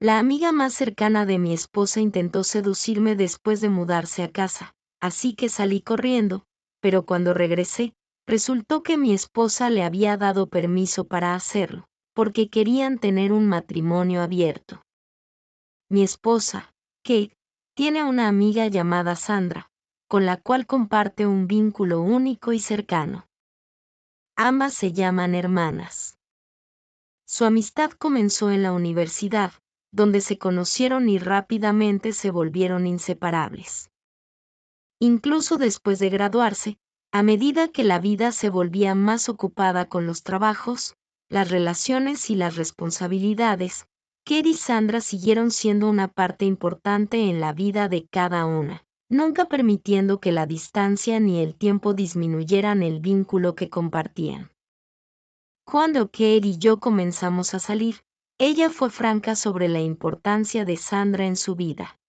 La amiga más cercana de mi esposa intentó seducirme después de mudarse a casa, así que salí corriendo, pero cuando regresé, resultó que mi esposa le había dado permiso para hacerlo, porque querían tener un matrimonio abierto. Mi esposa, Kate, tiene una amiga llamada Sandra, con la cual comparte un vínculo único y cercano. Ambas se llaman hermanas. Su amistad comenzó en la universidad, donde se conocieron y rápidamente se volvieron inseparables. Incluso después de graduarse, a medida que la vida se volvía más ocupada con los trabajos, las relaciones y las responsabilidades, Kate y Sandra siguieron siendo una parte importante en la vida de cada una, nunca permitiendo que la distancia ni el tiempo disminuyeran el vínculo que compartían. Cuando Kate y yo comenzamos a salir, ella fue franca sobre la importancia de Sandra en su vida.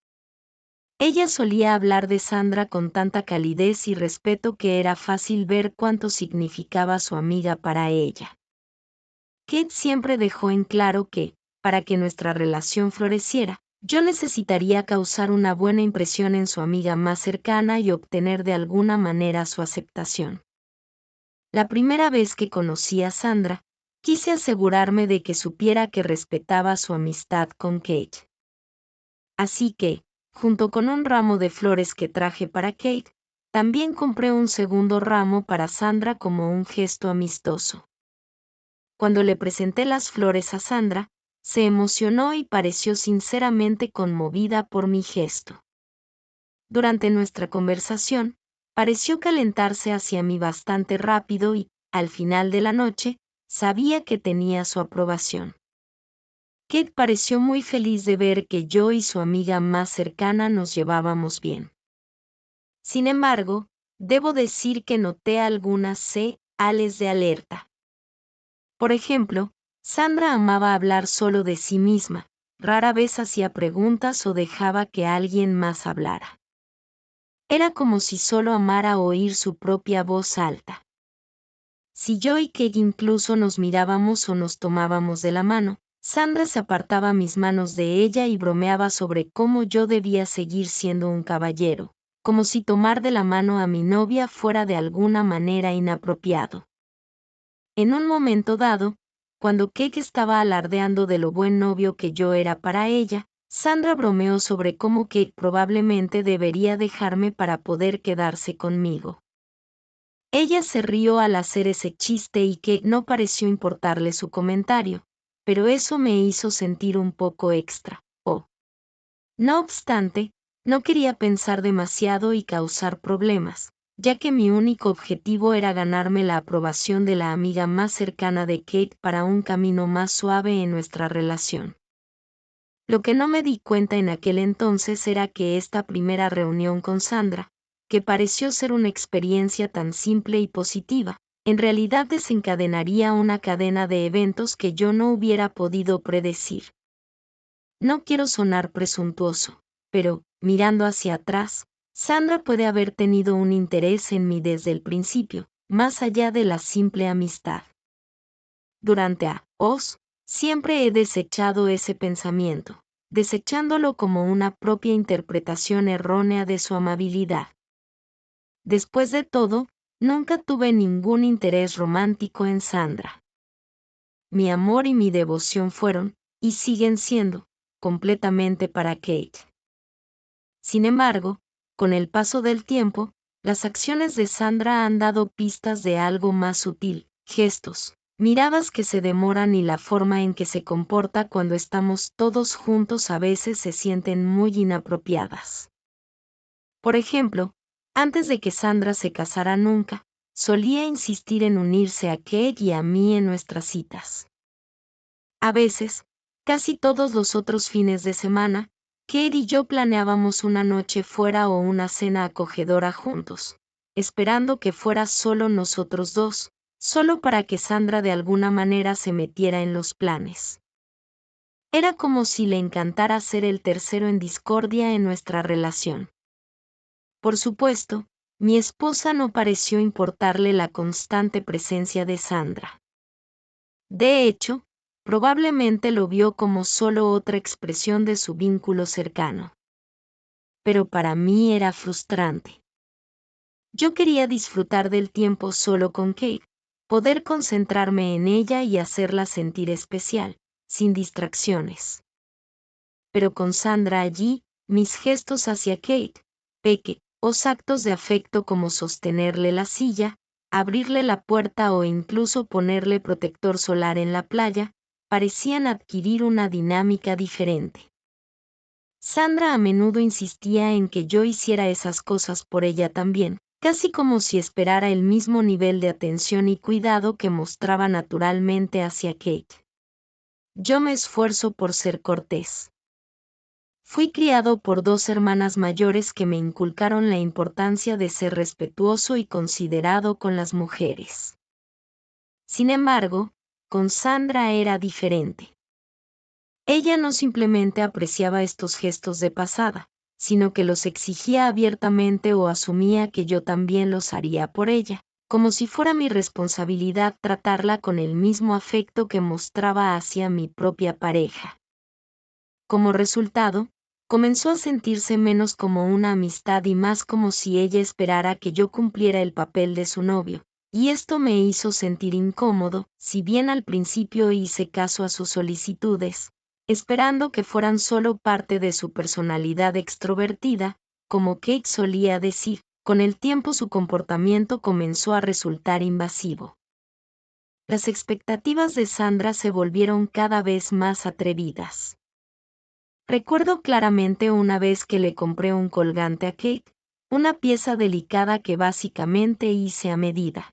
Ella solía hablar de Sandra con tanta calidez y respeto que era fácil ver cuánto significaba su amiga para ella. Kate siempre dejó en claro que, para que nuestra relación floreciera, yo necesitaría causar una buena impresión en su amiga más cercana y obtener de alguna manera su aceptación. La primera vez que conocí a Sandra, quise asegurarme de que supiera que respetaba su amistad con Kate. Así que, junto con un ramo de flores que traje para Kate, también compré un segundo ramo para Sandra como un gesto amistoso. Cuando le presenté las flores a Sandra, se emocionó y pareció sinceramente conmovida por mi gesto. Durante nuestra conversación, pareció calentarse hacia mí bastante rápido y, al final de la noche, sabía que tenía su aprobación. Kate pareció muy feliz de ver que yo y su amiga más cercana nos llevábamos bien. Sin embargo, debo decir que noté algunas señales de alerta. Por ejemplo, Sandra amaba hablar solo de sí misma, rara vez hacía preguntas o dejaba que alguien más hablara. Era como si solo amara oír su propia voz alta. Si yo y Kate incluso nos mirábamos o nos tomábamos de la mano, Sandra se apartaba mis manos de ella y bromeaba sobre cómo yo debía seguir siendo un caballero, como si tomar de la mano a mi novia fuera de alguna manera inapropiado. En un momento dado, cuando Kate estaba alardeando de lo buen novio que yo era para ella, Sandra bromeó sobre cómo Kate probablemente debería dejarme para poder quedarse conmigo. Ella se rió al hacer ese chiste y Kate no pareció importarle su comentario, pero eso me hizo sentir un poco extra. No obstante, no quería pensar demasiado y causar problemas, ya que mi único objetivo era ganarme la aprobación de la amiga más cercana de Kate para un camino más suave en nuestra relación. Lo que no me di cuenta en aquel entonces era que esta primera reunión con Sandra, que pareció ser una experiencia tan simple y positiva, en realidad desencadenaría una cadena de eventos que yo no hubiera podido predecir. No quiero sonar presuntuoso, pero, mirando hacia atrás, Sandra puede haber tenido un interés en mí desde el principio, más allá de la simple amistad. Durante años, siempre he desechado ese pensamiento, desechándolo como una propia interpretación errónea de su amabilidad. Después de todo, nunca tuve ningún interés romántico en Sandra. Mi amor y mi devoción fueron, y siguen siendo, completamente para Kate. Sin embargo, con el paso del tiempo, las acciones de Sandra han dado pistas de algo más sutil, gestos, miradas que se demoran y la forma en que se comporta cuando estamos todos juntos a veces se sienten muy inapropiadas. Por ejemplo, antes de que Sandra se casara nunca, solía insistir en unirse a Kate y a mí en nuestras citas. A veces, casi todos los otros fines de semana, Kate y yo planeábamos una noche fuera o una cena acogedora juntos, esperando que fuera solo nosotros dos, solo para que Sandra de alguna manera se metiera en los planes. Era como si le encantara ser el tercero en discordia en nuestra relación. Por supuesto, mi esposa no pareció importarle la constante presencia de Sandra. De hecho, Probablemente lo vio como solo otra expresión de su vínculo cercano. Pero para mí era frustrante. Yo quería disfrutar del tiempo solo con Kate, poder concentrarme en ella y hacerla sentir especial, sin distracciones. Pero con Sandra allí, mis gestos hacia Kate, pequeños actos de afecto como sostenerle la silla, abrirle la puerta o incluso ponerle protector solar en la playa, parecían adquirir una dinámica diferente. Sandra a menudo insistía en que yo hiciera esas cosas por ella también, casi como si esperara el mismo nivel de atención y cuidado que mostraba naturalmente hacia Kate. Yo me esfuerzo por ser cortés. Fui criado por 2 hermanas mayores que me inculcaron la importancia de ser respetuoso y considerado con las mujeres. Sin embargo, con Sandra era diferente. Ella no simplemente apreciaba estos gestos de pasada, sino que los exigía abiertamente o asumía que yo también los haría por ella, como si fuera mi responsabilidad tratarla con el mismo afecto que mostraba hacia mi propia pareja. Como resultado, comenzó a sentirse menos como una amistad y más como si ella esperara que yo cumpliera el papel de su novio, y esto me hizo sentir incómodo, si bien al principio hice caso a sus solicitudes, esperando que fueran solo parte de su personalidad extrovertida, como Kate solía decir. Con el tiempo su comportamiento comenzó a resultar invasivo. Las expectativas de Sandra se volvieron cada vez más atrevidas. Recuerdo claramente una vez que le compré un colgante a Kate, una pieza delicada que básicamente hice a medida.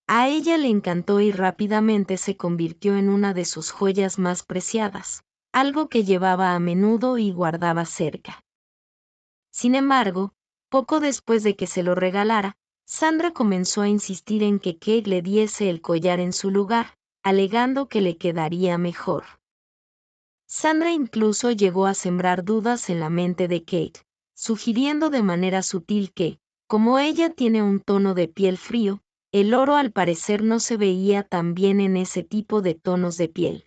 A ella le encantó y rápidamente se convirtió en una de sus joyas más preciadas, algo que llevaba a menudo y guardaba cerca. Sin embargo, poco después de que se lo regalara, Sandra comenzó a insistir en que Kate le diese el collar en su lugar, alegando que le quedaría mejor. Sandra incluso llegó a sembrar dudas en la mente de Kate, sugiriendo de manera sutil que, como ella tiene un tono de piel frío, el oro al parecer no se veía tan bien en ese tipo de tonos de piel.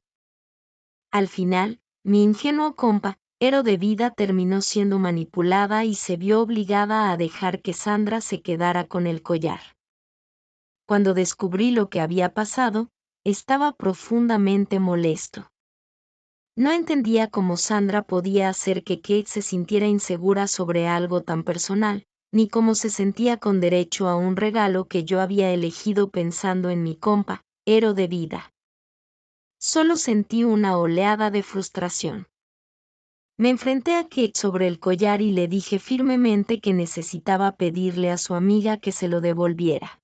Al final, mi ingenuo compañero de vida terminó siendo manipulada y se vio obligada a dejar que Sandra se quedara con el collar. Cuando descubrí lo que había pasado, estaba profundamente molesto. No entendía cómo Sandra podía hacer que Kate se sintiera insegura sobre algo tan personal, ni cómo se sentía con derecho a un regalo que yo había elegido pensando en mi compañero de vida. Solo sentí una oleada de frustración. Me enfrenté a Kate sobre el collar y le dije firmemente que necesitaba pedirle a su amiga que se lo devolviera.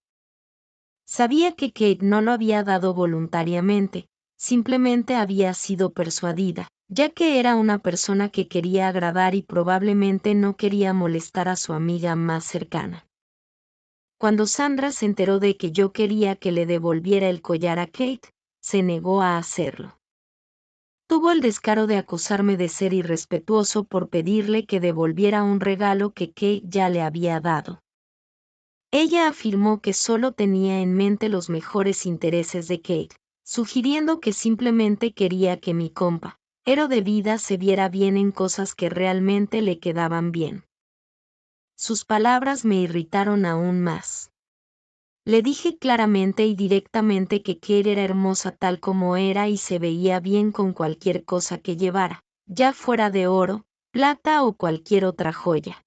Sabía que Kate no lo había dado voluntariamente, simplemente había sido persuadida, ya que era una persona que quería agradar y probablemente no quería molestar a su amiga más cercana. Cuando Sandra se enteró de que yo quería que le devolviera el collar a Kate, se negó a hacerlo. Tuvo el descaro de acusarme de ser irrespetuoso por pedirle que devolviera un regalo que Kate ya le había dado. Ella afirmó que solo tenía en mente los mejores intereses de Kate, sugiriendo que simplemente quería que mi compañero de vida se viera bien en cosas que realmente le quedaban bien. Sus palabras me irritaron aún más. Le dije claramente y directamente que Kate era hermosa tal como era y se veía bien con cualquier cosa que llevara, ya fuera de oro, plata o cualquier otra joya.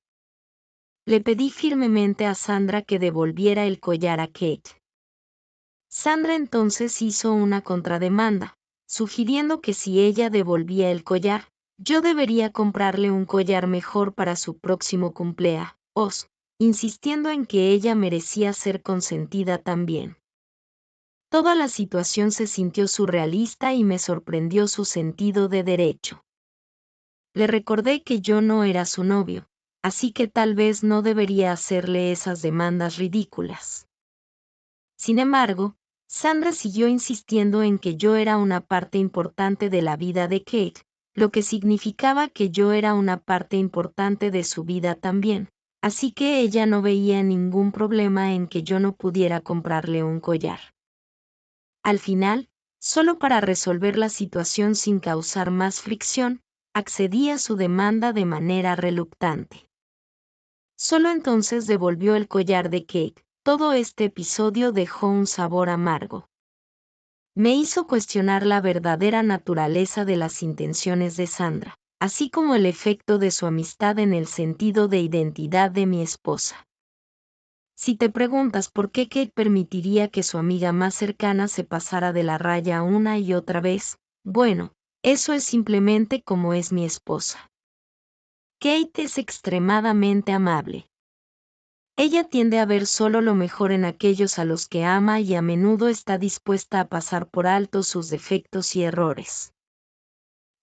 Le pedí firmemente a Sandra que devolviera el collar a Kate. Sandra entonces hizo una contrademanda, sugiriendo que si ella devolvía el collar, yo debería comprarle un collar mejor para su próximo cumpleaños, insistiendo en que ella merecía ser consentida también. Toda la situación se sintió surrealista y me sorprendió su sentido de derecho. Le recordé que yo no era su novio, así que tal vez no debería hacerle esas demandas ridículas. Sin embargo, Sandra siguió insistiendo en que yo era una parte importante de la vida de Kate, lo que significaba que yo era una parte importante de su vida también, así que ella no veía ningún problema en que yo no pudiera comprarle un collar. Al final, Solo para resolver la situación sin causar más fricción, accedí a su demanda de manera reluctante. Solo entonces devolvió el collar de Kate. Todo este episodio dejó un sabor amargo. Me hizo cuestionar la verdadera naturaleza de las intenciones de Sandra, así como el efecto de su amistad en el sentido de identidad de mi esposa. Si te preguntas por qué Kate permitiría que su amiga más cercana se pasara de la raya una y otra vez, bueno, eso es simplemente como es mi esposa. Kate es extremadamente amable. Ella tiende a ver solo lo mejor en aquellos a los que ama y a menudo está dispuesta a pasar por alto sus defectos y errores.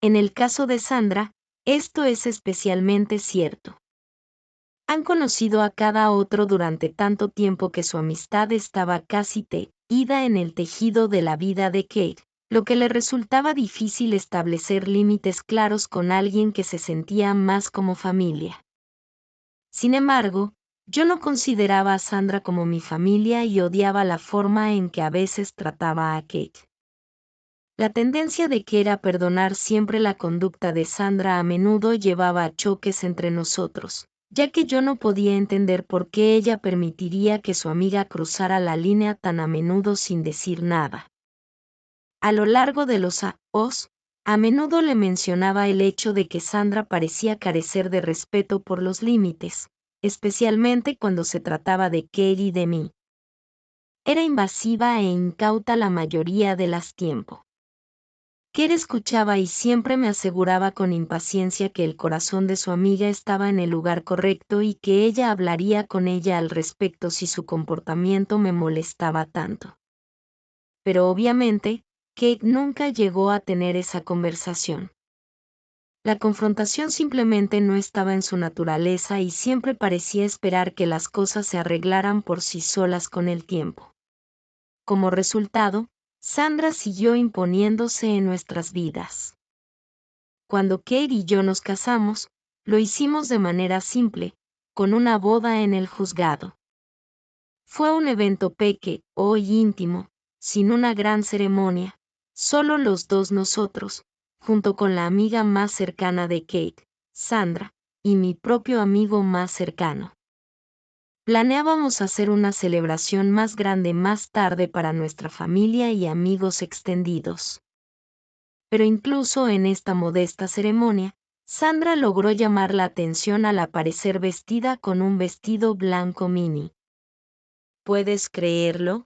En el caso de Sandra, esto es especialmente cierto. Han conocido a cada otro durante tanto tiempo que su amistad estaba casi teñida en el tejido de la vida de Kate, lo que le resultaba difícil establecer límites claros con alguien que se sentía más como familia. Sin embargo, yo no consideraba a Sandra como mi familia y odiaba la forma en que a veces trataba a Kate. La tendencia de Kate a perdonar siempre la conducta de Sandra a menudo llevaba a choques entre nosotros, ya que yo no podía entender por qué ella permitiría que su amiga cruzara la línea tan a menudo sin decir nada. A lo largo de los años, a menudo le mencionaba el hecho de que Sandra parecía carecer de respeto por los límites, especialmente cuando se trataba de Kate y de mí. Era invasiva e incauta la mayoría de las tiempo. Kate escuchaba y siempre me aseguraba con impaciencia que el corazón de su amiga estaba en el lugar correcto y que ella hablaría con ella al respecto si su comportamiento me molestaba tanto. Pero obviamente, Kate nunca llegó a tener esa conversación. La confrontación simplemente no estaba en su naturaleza y siempre parecía esperar que las cosas se arreglaran por sí solas con el tiempo. Como resultado, Sandra siguió imponiéndose en nuestras vidas. Cuando Kate y yo nos casamos, lo hicimos de manera simple, con una boda en el juzgado. Fue un evento pequeño y íntimo, sin una gran ceremonia, solo los dos nosotros, junto con la amiga más cercana de Kate, Sandra, y mi propio amigo más cercano. Planeábamos hacer una celebración más grande más tarde para nuestra familia y amigos extendidos. Pero incluso en esta modesta ceremonia, Sandra logró llamar la atención al aparecer vestida con un vestido blanco mini. ¿Puedes creerlo?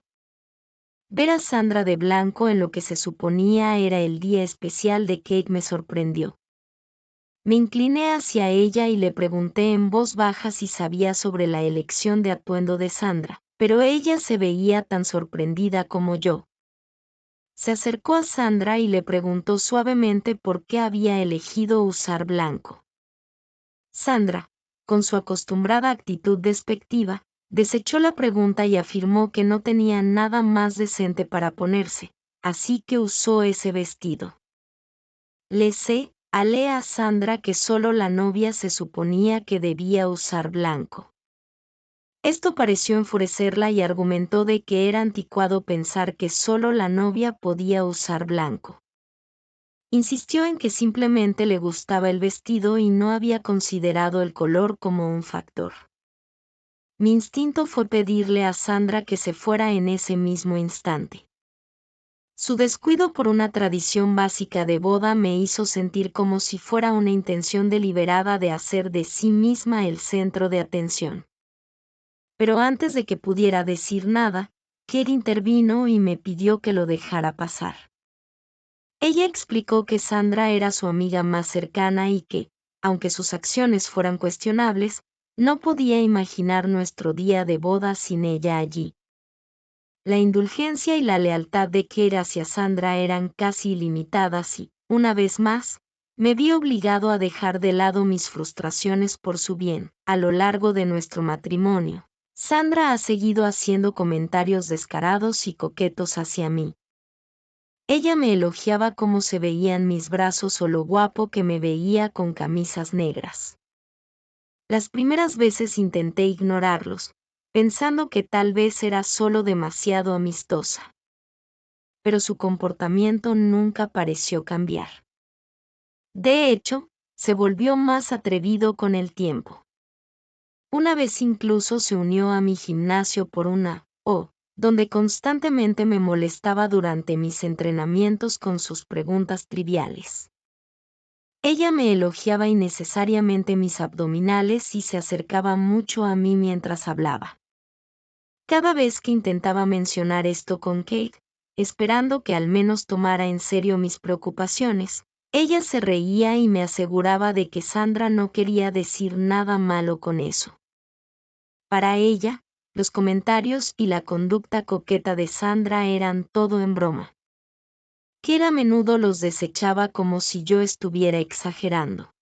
Ver a Sandra de blanco en lo que se suponía era el día especial de Kate me sorprendió. Me incliné hacia ella y le pregunté en voz baja si sabía sobre la elección de atuendo de Sandra, pero ella se veía tan sorprendida como yo. Se acercó a Sandra y le preguntó suavemente por qué había elegido usar blanco. Sandra, con su acostumbrada actitud despectiva, desechó la pregunta y afirmó que no tenía nada más decente para ponerse, así que usó ese vestido. Le señalé a Sandra que solo la novia se suponía que debía usar blanco. Esto pareció enfurecerla y argumentó de que era anticuado pensar que solo la novia podía usar blanco. Insistió en que simplemente le gustaba el vestido y no había considerado el color como un factor. Mi instinto fue pedirle a Sandra que se fuera en ese mismo instante. Su descuido por una tradición básica de boda me hizo sentir como si fuera una intención deliberada de hacer de sí misma el centro de atención. Pero antes de que pudiera decir nada, Kate intervino y me pidió que lo dejara pasar. Ella explicó que Sandra era su amiga más cercana y que, aunque sus acciones fueran cuestionables, no podía imaginar nuestro día de boda sin ella allí. La indulgencia y la lealtad de Kate hacia Sandra eran casi ilimitadas y, una vez más, me vi obligado a dejar de lado mis frustraciones por su bien. A lo largo de nuestro matrimonio, Sandra ha seguido haciendo comentarios descarados y coquetos hacia mí. Ella me elogiaba cómo se veían mis brazos o lo guapo que me veía con camisas negras. Las primeras veces intenté ignorarlos, pensando que tal vez era solo demasiado amistosa. pero su comportamiento nunca pareció cambiar. De hecho, se volvió más atrevido con el tiempo. Una vez incluso se unió a mi gimnasio por donde constantemente me molestaba durante mis entrenamientos con sus preguntas triviales. Ella me elogiaba innecesariamente mis abdominales y se acercaba mucho a mí mientras hablaba. Cada vez que intentaba mencionar esto con Kate, esperando que al menos tomara en serio mis preocupaciones, ella se reía y me aseguraba de que Sandra no quería decir nada malo con eso. Para ella, los comentarios y la conducta coqueta de Sandra eran todo en broma. Que a menudo los desechaba como si yo estuviera exagerando.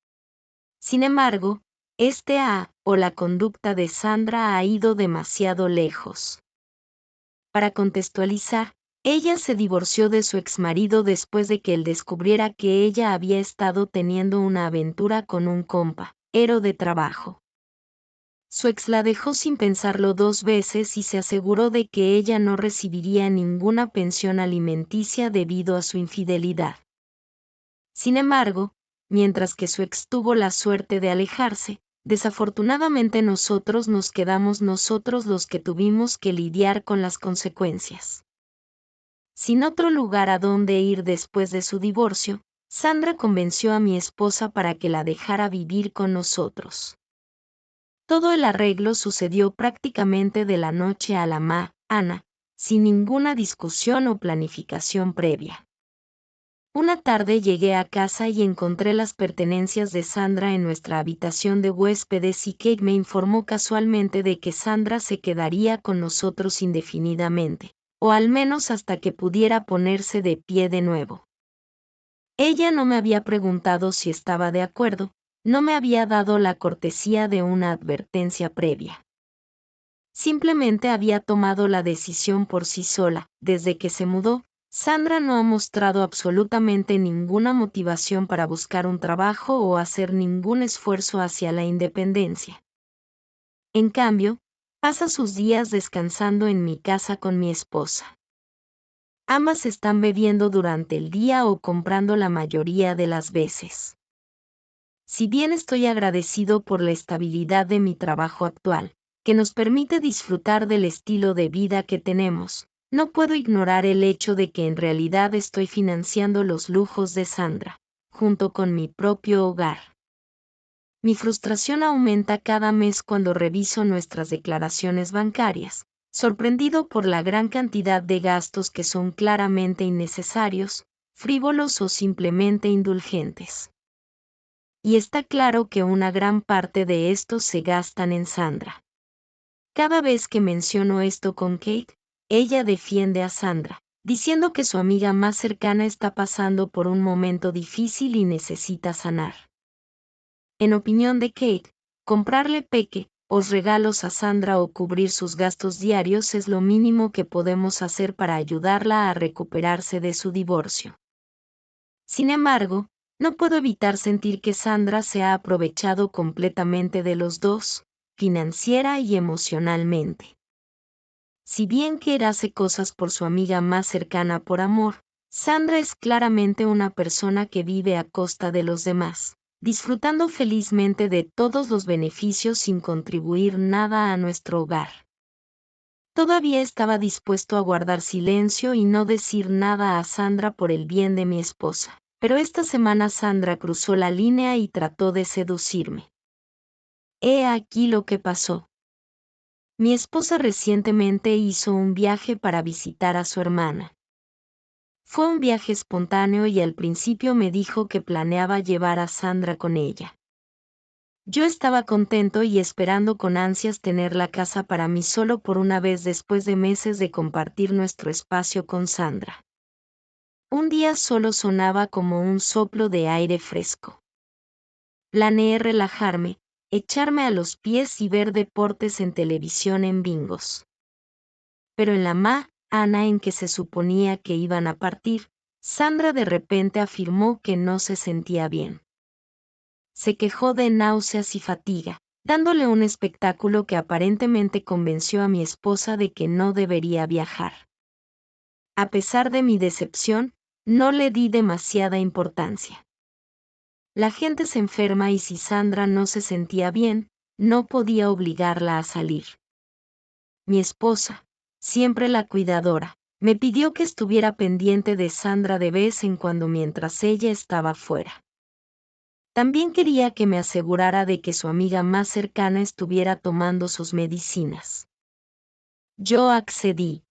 Sin embargo, la conducta de Sandra ha ido demasiado lejos. Para contextualizar, ella se divorció de su exmarido después de que él descubriera que ella había estado teniendo una aventura con un compañero de trabajo. Su ex la dejó sin pensarlo 2 veces y se aseguró de que ella no recibiría ninguna pensión alimenticia debido a su infidelidad. Sin embargo, mientras que su ex tuvo la suerte de alejarse, desafortunadamente nosotros nos quedamos nosotros los que tuvimos que lidiar con las consecuencias. Sin otro lugar a donde ir después de su divorcio, Sandra convenció a mi esposa para que la dejara vivir con nosotros. Todo el arreglo sucedió prácticamente de la noche a la mañana, sin ninguna discusión o planificación previa. Una tarde llegué a casa y encontré las pertenencias de Sandra en nuestra habitación de huéspedes y Kate me informó casualmente de que Sandra se quedaría con nosotros indefinidamente, o al menos hasta que pudiera ponerse de pie de nuevo. Ella no me había preguntado si estaba de acuerdo, no me había dado la cortesía de una advertencia previa. Simplemente había tomado la decisión por sí sola. Desde que se mudó, Sandra no ha mostrado absolutamente ninguna motivación para buscar un trabajo o hacer ningún esfuerzo hacia la independencia. En cambio, pasa sus días descansando en mi casa con mi esposa. Ambas están bebiendo durante el día o comprando la mayoría de las veces. Si bien estoy agradecido por la estabilidad de mi trabajo actual, que nos permite disfrutar del estilo de vida que tenemos, no puedo ignorar el hecho de que en realidad estoy financiando los lujos de Sandra, junto con mi propio hogar. Mi frustración aumenta cada mes cuando reviso nuestras declaraciones bancarias, sorprendido por la gran cantidad de gastos que son claramente innecesarios, frívolos o simplemente indulgentes. Y está claro que una gran parte de estos se gastan en Sandra. Cada vez que menciono esto con Kate, ella defiende a Sandra, diciendo que su amiga más cercana está pasando por un momento difícil y necesita sanar. En opinión de Kate, comprarle pequeños regalos a Sandra o cubrir sus gastos diarios es lo mínimo que podemos hacer para ayudarla a recuperarse de su divorcio. Sin embargo, no puedo evitar sentir que Sandra se ha aprovechado completamente de los dos, financiera y emocionalmente. Si bien Kate hace cosas por su amiga más cercana por amor, Sandra es claramente una persona que vive a costa de los demás, disfrutando felizmente de todos los beneficios sin contribuir nada a nuestro hogar. Todavía estaba dispuesto a guardar silencio y no decir nada a Sandra por el bien de mi esposa. Pero esta semana Sandra cruzó la línea y trató de seducirme. He aquí lo que pasó. Mi esposa recientemente hizo un viaje para visitar a su hermana. Fue un viaje espontáneo y al principio me dijo que planeaba llevar a Sandra con ella. Yo estaba contento y esperando con ansias tener la casa para mí solo por una vez después de meses de compartir nuestro espacio con Sandra. Un día solo sonaba como un soplo de aire fresco. Planeé relajarme, echarme a los pies y ver deportes en televisión en bingos. Pero en la mañana en que se suponía que iban a partir, Sandra de repente afirmó que no se sentía bien. Se quejó de náuseas y fatiga, dándole un espectáculo que aparentemente convenció a mi esposa de que no debería viajar. A pesar de mi decepción, no le di demasiada importancia. La gente se enferma y si Sandra no se sentía bien, no podía obligarla a salir. Mi esposa, siempre la cuidadora, me pidió que estuviera pendiente de Sandra de vez en cuando mientras ella estaba fuera. También quería que me asegurara de que su amiga más cercana estuviera tomando sus medicinas. Yo accedí.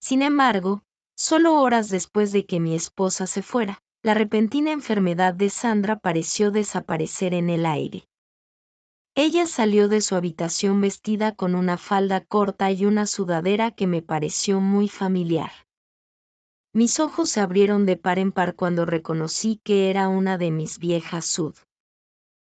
Sin embargo, solo horas después de que mi esposa se fuera, la repentina enfermedad de Sandra pareció desaparecer en el aire. Ella salió de su habitación vestida con una falda corta y una sudadera que me pareció muy familiar. Mis ojos se abrieron de par en par cuando reconocí que era una de mis viejas Sud.